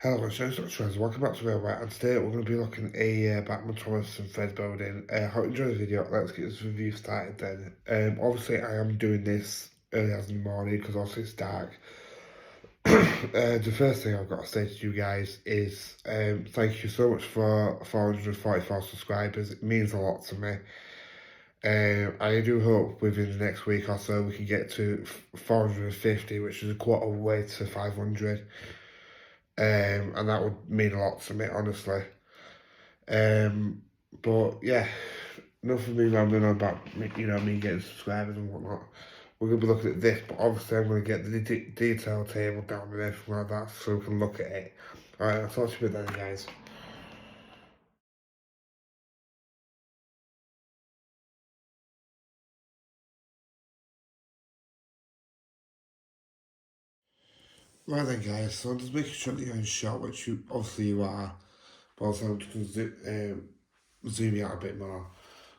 Hello, it's James. Welcome back to Real Right, and today we're going to be looking at a Bachmann Thomas and Fred building. Hope you enjoyed the video. Let's get this review started then. Obviously, I am doing this early as in the morning because obviously it's dark. The first thing I've got to say to you guys is thank you so much for 444 subscribers. It means a lot to me. I do hope within the next week or so we can get to 450, which is a quarter of the way to 500. And that would mean a lot to me, honestly. Um, but yeah, nothing me rambling on about me getting subscribers and whatnot. We're gonna be looking at this, but obviously I'm gonna get the detail table down and everything like that, so we can look at it. All right, I'll talk to you then, guys. Right then, guys. So I'm just making sure that you're in shot, which you obviously you are. But also I'm just gonna zoom you out a bit more.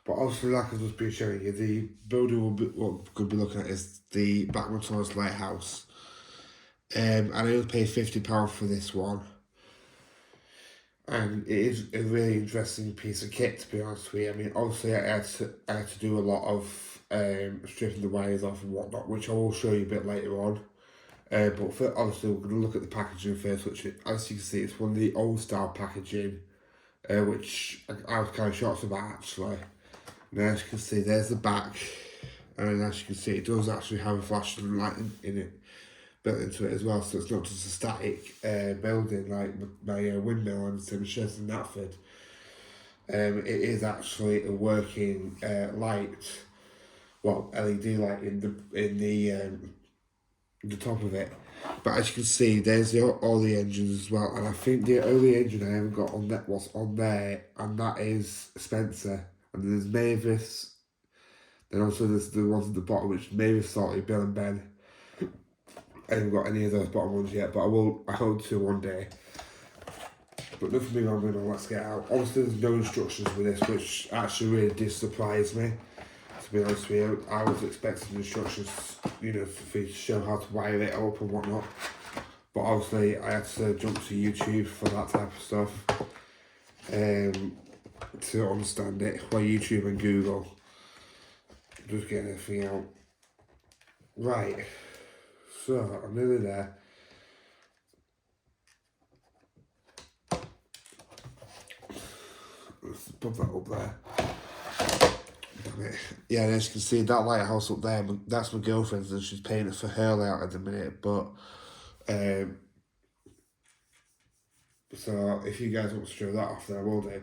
But obviously, like I've just been showing you, the building what we're going to be looking at is the Bachmann Thomas lighthouse. And I only paid £50 for this one. And it is a really interesting piece of kit, to be honest with you. I mean, obviously, I had to do a lot of stripping the wires off and whatnot, which I will show you a bit later on. But for, obviously, we're going to look at the packaging first, which, as you can see, it's one of the old style packaging, which I was kind of shocked about, actually. Now, as you can see, there's the back, and as you can see, it does actually have a flashing light in it, built into it as well, so it's not just a static building like my windmill and Tim Sheds in Knapford. It is actually a working light, well, LED light in the top of it. But as you can see, there's all the engines as well, and I think the only engine I haven't got on that was on there, and that is Spencer. And there's Mavis. Then also there's the ones at the bottom, which Mavis, Salty, Bill and Ben. I haven't got any of those bottom ones yet, but I hope to one day. But nothing being on, let's get out. Obviously there's no instructions with this, which actually really did surprise me. To be honest with you, I was expecting instructions, for you to show how to wire it up and whatnot. But obviously I had to jump to YouTube for that type of stuff. To understand it, by YouTube and Google. Just getting everything out. Right, so I'm nearly there. Let's put that up there. Damn it. Yeah, as you can see, that lighthouse up there, that's my girlfriend's and she's paying it for her layout at the minute. But, so if you guys want to show that off, then I will do.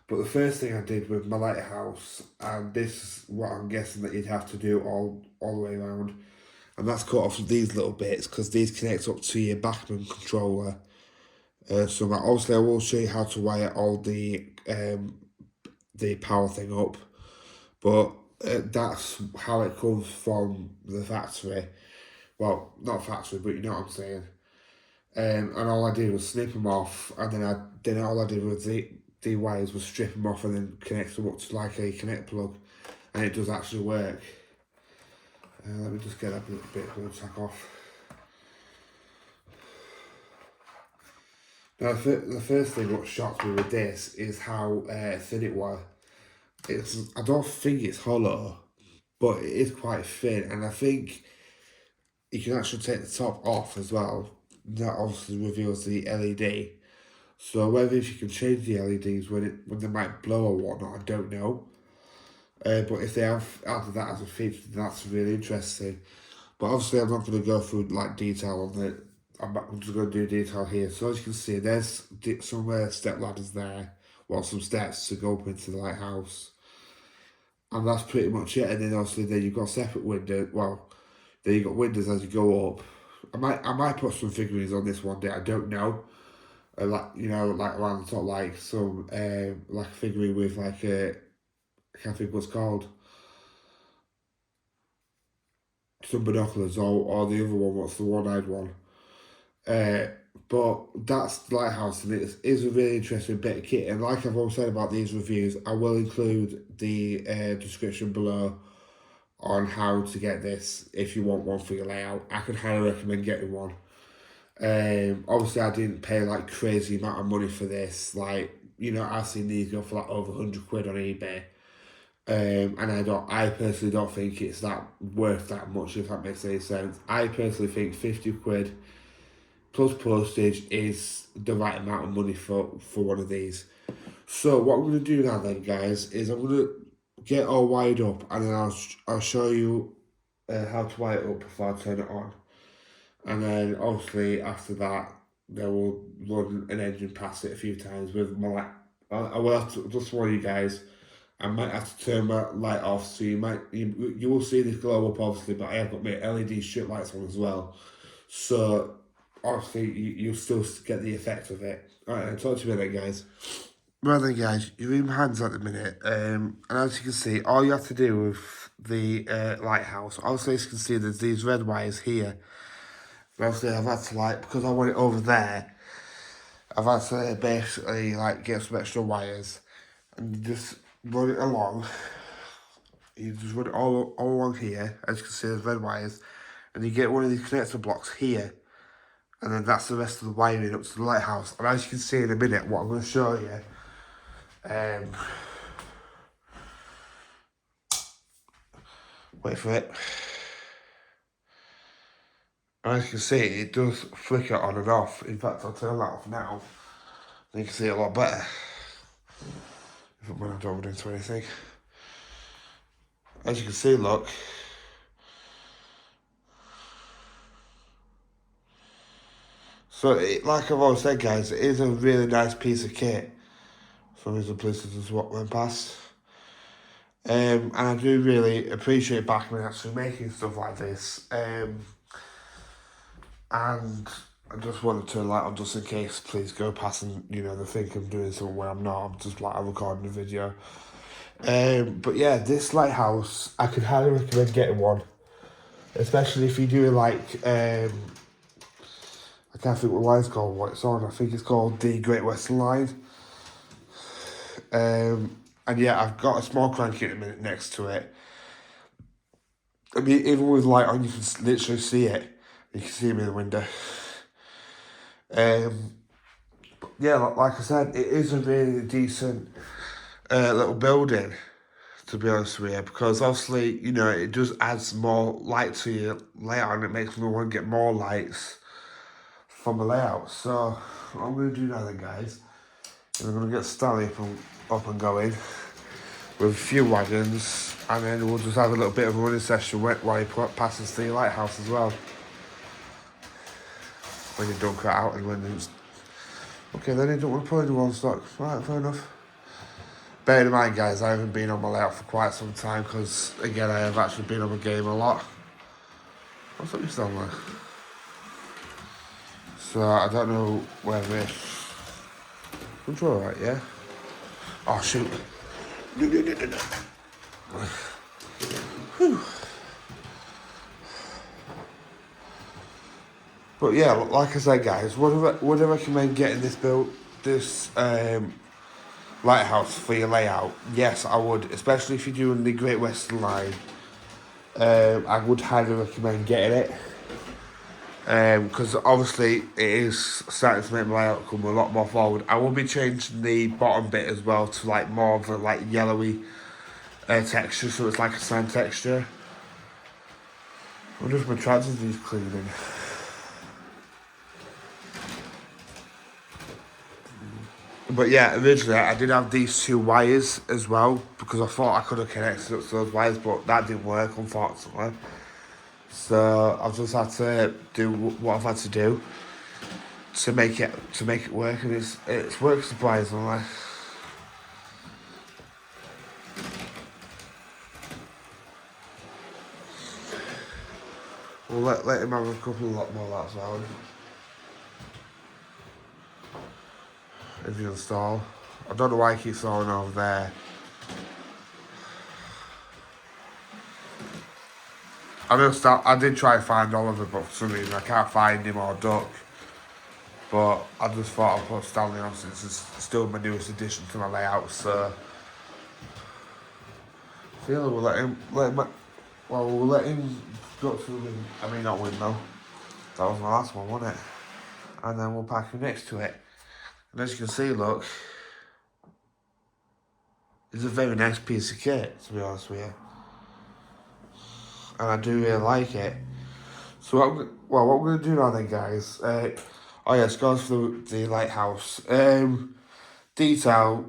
But the first thing I did with my lighthouse, and this is what I'm guessing that you'd have to do all the way around, and that's cut off these little bits because these connect up to your Bachmann controller. So obviously I will show you how to wire all the power thing up, but that's how it comes from the factory. Well, not factory, but you know what I'm saying. And all I did was snip them off, and then all I did was the wires was strip them off and then connect them up to like a connect plug, and it does actually work. Let me just get that bit of tack off. Now, the first thing what shocked me with this is how thin it was. I don't think it's hollow, but it is quite thin, and I think you can actually take the top off as well. That obviously reveals the LED. So whether if you can change the LEDs when they might blow or whatnot, I don't know. But if they have added that as a feature, that's really interesting. But obviously, I'm not going to go through like detail on it. I'm just going to do detail here. So as you can see, there's some step ladders there, well, some steps to go up into the lighthouse, and that's pretty much it. And then obviously, then you've got separate windows. Well, then you've got windows as you go up. I might put some figurines on this one day. I don't know. Like like around the top, like some like a figurine with like a I can't think what's called. Some binoculars or the other one. What's the one-eyed one? Uh, but that's the lighthouse, and it is a really interesting bit of kit. And like I've always said about these reviews, I will include the description below on how to get this if you want one for your layout. I could highly recommend getting one. Obviously I didn't pay like crazy amount of money for this. Like, you know, I've seen these go for like over 100 quid on eBay. And I personally don't think it's that worth that much, if that makes any sense. I personally think 50 quid plus postage is the right amount of money for one of these. So what I'm going to do now then, guys, is I'm going to get all wired up, and then I'll show you how to wire it up before I turn it on. And then obviously after that, they will run an engine past it a few times with my light. I will have to just warn you guys, I might have to turn my light off, so you will see this glow up obviously, but I have got my LED strip lights on as well. So obviously you'll still get the effect of it. Alright, I'll talk to you in a minute, guys. Well then, guys, you're in my hands at the minute, and as you can see, all you have to do with the lighthouse, obviously as you can see there's these red wires here. Obviously I've had to, like, because I want it over there, I've had to basically like get some extra wires and just run it along. You just run it all along here, as you can see there's red wires, and you get one of these connector blocks here, and then that's the rest of the wiring up to the lighthouse. And as you can see in a minute, what I'm going to show you, wait for it. As you can see, it does flicker on and off. In fact, I'll turn that off now. You can see it a lot better. When I don't run into anything. As you can see, look. So, like I've always said, guys, it is a really nice piece of kit. Some of the places is what went past. And I do really appreciate Bachmann actually making stuff like this. And I just wanted to turn the light on just in case please go past and, you know, they think I'm doing something where I'm not. I'm just like, I'm recording a video. But yeah, this lighthouse, I could highly recommend getting one. Especially if you do like, I can't think what line's called, what it's on. I think it's called the Great Western Line. And yeah, I've got a small crank in a minute next to it. I mean, even with light on, you can literally see it. You can see me in the window. Yeah, like I said, it is a really decent little building, to be honest with you, because obviously, you know, it does add some more light to your layout, and it makes me want to get more lights from the layout. So what I'm going to do now then, guys, is I'm going to get Stanley up and going with a few wagons, and then we'll just have a little bit of a running session while he passes the lighthouse as well. When you don't cut out and when it's... Okay, then you don't want to put anyone on stock. Right, fair enough. Bear in mind, guys, I haven't been on my layout for quite some time because, again, I have actually been on the game a lot. What's up you still there? So, I don't know whether it's... Control right, yeah? Oh, shoot. No. Whew. But yeah, like I said, guys, would I recommend getting this lighthouse for your layout? Yes, I would, especially if you're doing the Great Western Line. I would highly recommend getting it. Because obviously it is starting to make my layout come a lot more forward. I will be changing the bottom bit as well to like more of a like yellowy texture, so it's like a sand texture. I wonder if my trousers needs cleaning. But yeah, originally I did have these two wires as well because I thought I could have connected up to those wires, but that didn't work, unfortunately. So I've just had to do what I've had to do to make it work, and it's worked surprisingly. We'll let him have a lot more laps out. If you install. I don't know why he keeps falling over there. I did try to find Oliver, but for some reason I can't find him or Duck. But I just thought I'd put Stanley on since it's still my newest addition to my layout, so I feel we'll let him go through the, I mean not win though. That was my last one, wasn't it? and then we'll park him next to it. And as you can see, look, it's a very nice piece of kit, to be honest with you. And I do really like it. So what we're going to do now then, guys, oh yes, goes for the lighthouse. Detail,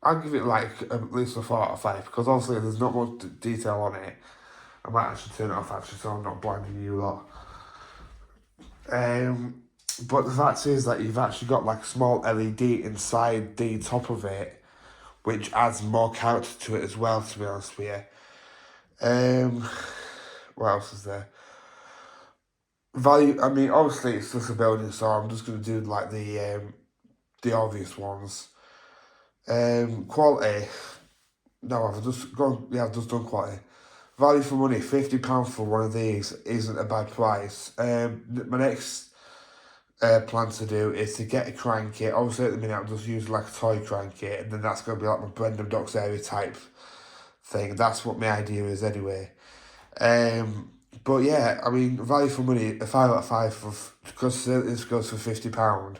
I'll give it like at least a 4 out of 5, because obviously there's not much detail on it. I might actually turn it off actually, so I'm not blinding you lot. But the fact is that you've actually got like a small LED inside the top of it, which adds more character to it as well, to be honest with you. What else is there? Value, I mean, obviously it's just a building, so I'm just going to do like the obvious ones. Quality, no, I've just done quality. Value for money, £50 for one of these isn't a bad price. My next plan to do is to get a crank-kit. Obviously at the minute I'm just using like a toy crank-kit, and then that's going to be like my Brendan Docks area type thing. That's what my idea is anyway. But yeah, I mean, value for money, a 5 out of 5 because this goes for £50.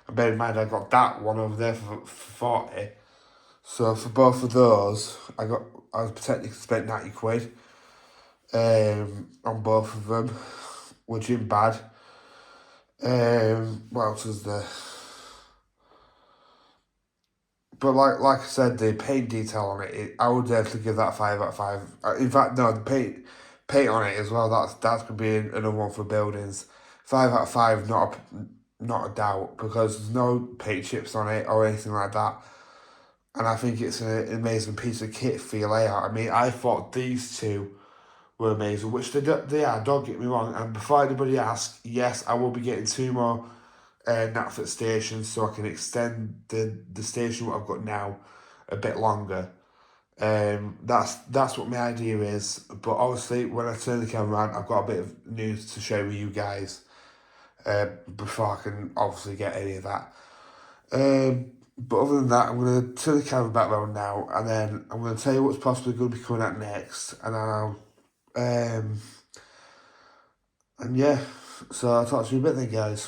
And bear in mind I got that one over there for 40. So for both of those, I was potentially spent 90 quid on both of them, which isn't bad. What else is there? But like I said, the paint detail on it, I would definitely give that 5 out of 5. In fact, no, the paint on it as well. That's gonna be another one for buildings. 5 out of 5, not a doubt, because there's no paint chips on it or anything like that. And I think it's an amazing piece of kit for your layout. I mean, I thought these two were amazing, which they are, don't get me wrong. And before anybody asks, yes, I will be getting 2 more Knapford stations, so I can extend the station what I've got now a bit longer. That's what my idea is. But obviously, when I turn the camera on, I've got a bit of news to share with you guys before I can obviously get any of that. But other than that, I'm going to turn the camera back around now, and then I'm going to tell you what's possibly going to be coming out next, and then and yeah, so I'll talk to you a bit then, guys.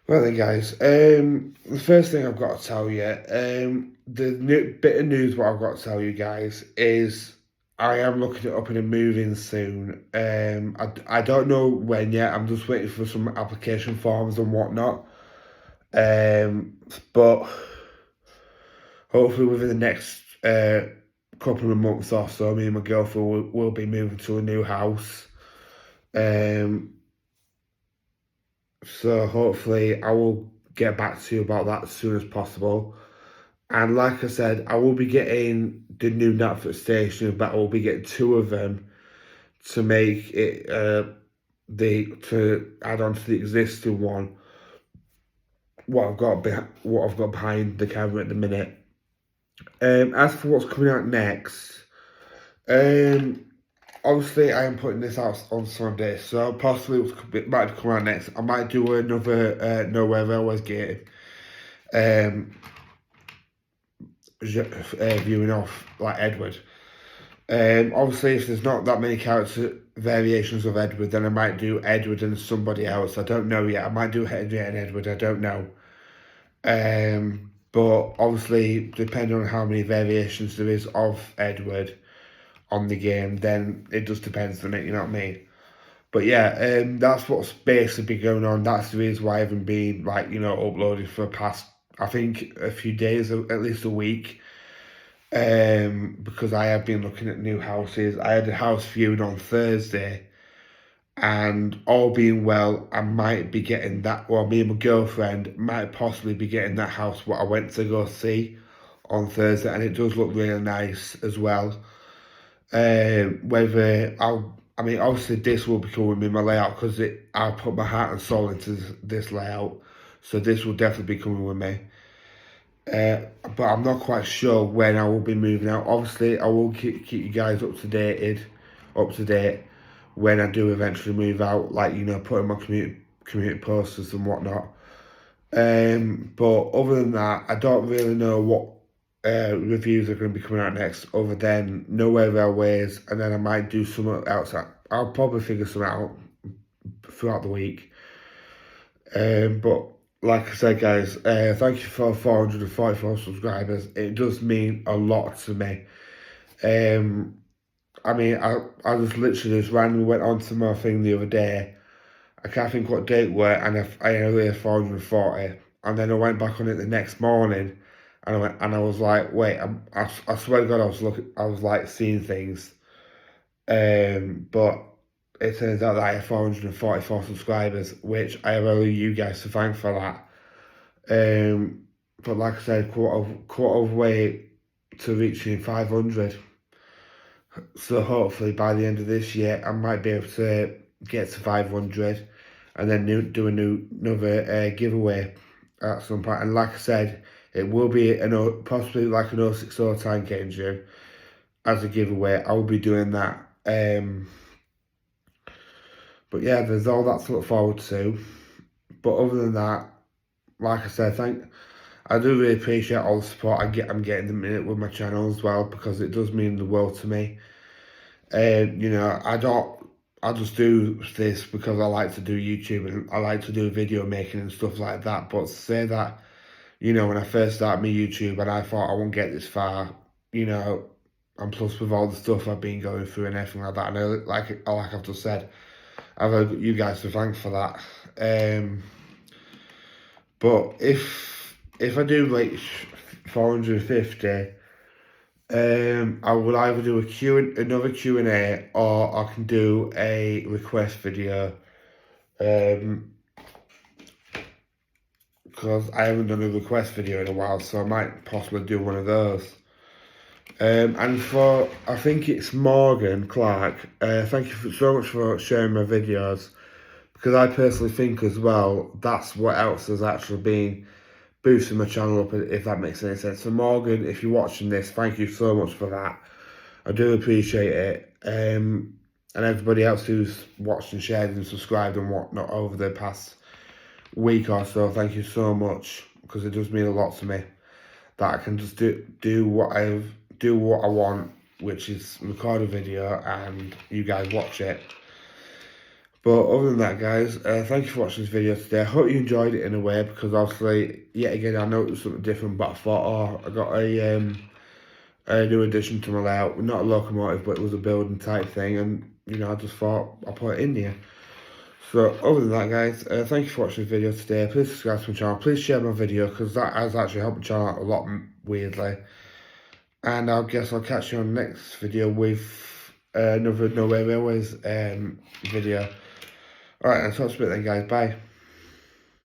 Right then, guys, the first thing I've got to tell you, the new bit of news what I've got to tell you guys is I am looking at up and moving soon. I don't know when yet, I'm just waiting for some application forms and whatnot. But hopefully within the next couple of months or so, me and my girlfriend will be moving to a new house. So hopefully I will get back to you about that as soon as possible. And like I said, I will be getting the new Knapford station, but I will be getting 2 of them to make it to add on to the existing one. What I've got behind the camera at the minute. As for what's coming out next, obviously I am putting this out on Sunday, so possibly it might come out next. I might do another Nowhere Railways game viewing off like Edward. Obviously if there's not that many character variations of Edward, then I might do Edward and somebody else. I don't know yet. I might do Henry and Edward, I don't know. But obviously, depending on how many variations there is of Edward on the game, then it just depends on it, you know what I mean? But yeah, that's what's basically been going on. That's the reason why I haven't been, like, you know, uploading for the past, I think, a few days, at least a week. Because I have been looking at new houses. I had a house viewing on Thursday, and all being well, I might be getting that, well, me and my girlfriend might possibly be getting that house what I went to go see on Thursday, and it does look really nice as well. Whether I mean, obviously this will be coming with my layout, because I'll put my heart and soul into this layout, so this will definitely be coming with me. But I'm not quite sure when I will be moving out. Obviously, I will keep you guys up to date when I do eventually move out, like, you know, putting my community posters and whatnot. But other than that, I don't really know what reviews are going to be coming out next, other than Nowhere Railways, and then I might do something else. I'll probably figure something out throughout the week. But like I said, guys, thank you for 444 subscribers. It does mean a lot to me. I mean, I just literally just randomly went onto my thing the other day. I can't think what date it were, and I only had 440. And then I went back on it the next morning, and I was like, wait, I swear to God, I was like seeing things. But it turns out that I have 444 subscribers, which I have only you guys to thank for that. But like I said, quarter of way to reaching 500. So hopefully by the end of this year, I might be able to get to 500, and then do another giveaway at some point. And like I said, it will be possibly like an 060 tank engine as a giveaway. I will be doing that. But yeah, there's all that to look forward to. But other than that, like I said, I do really appreciate all the support I'm getting the minute with my channel as well, because it does mean the world to me. You know, I just do this because I like to do YouTube and I like to do video making and stuff like that. But to say that, you know, when I first started my YouTube and I thought I won't get this far, you know, and plus with all the stuff I've been going through and everything like that, and like I've just said, I've got you guys to thank for that. But if I do like 450, I will either do another Q&A, or I can do a request video. Because I haven't done a request video in a while, so I might possibly do one of those. And for, I think it's Morgan Clark, thank you so much for sharing my videos, because I personally think as well, that's what else has actually been boosting my channel up, if that makes any sense. So Morgan, if you're watching this, thank you so much for that. I do appreciate it. And everybody else who's watched and shared and subscribed and whatnot over the past week or so, thank you so much, because it does mean a lot to me that I can just do what I want, which is record a video and you guys watch it. But other than that, guys, thank you for watching this video today. I hope you enjoyed it in a way, because obviously, yet again, I know it was something different, but I thought, I got a new addition to my layout. Not a locomotive, but it was a building type thing, and, you know, I just thought I'll put it in here. So, other than that, guys, thank you for watching this video today. Please subscribe to my channel. Please share my video, because that has actually helped my channel out a lot, weirdly. And I guess I'll catch you on the next video with another No Way Railways video. Alright, I'll talk to you a bit then, guys. Bye.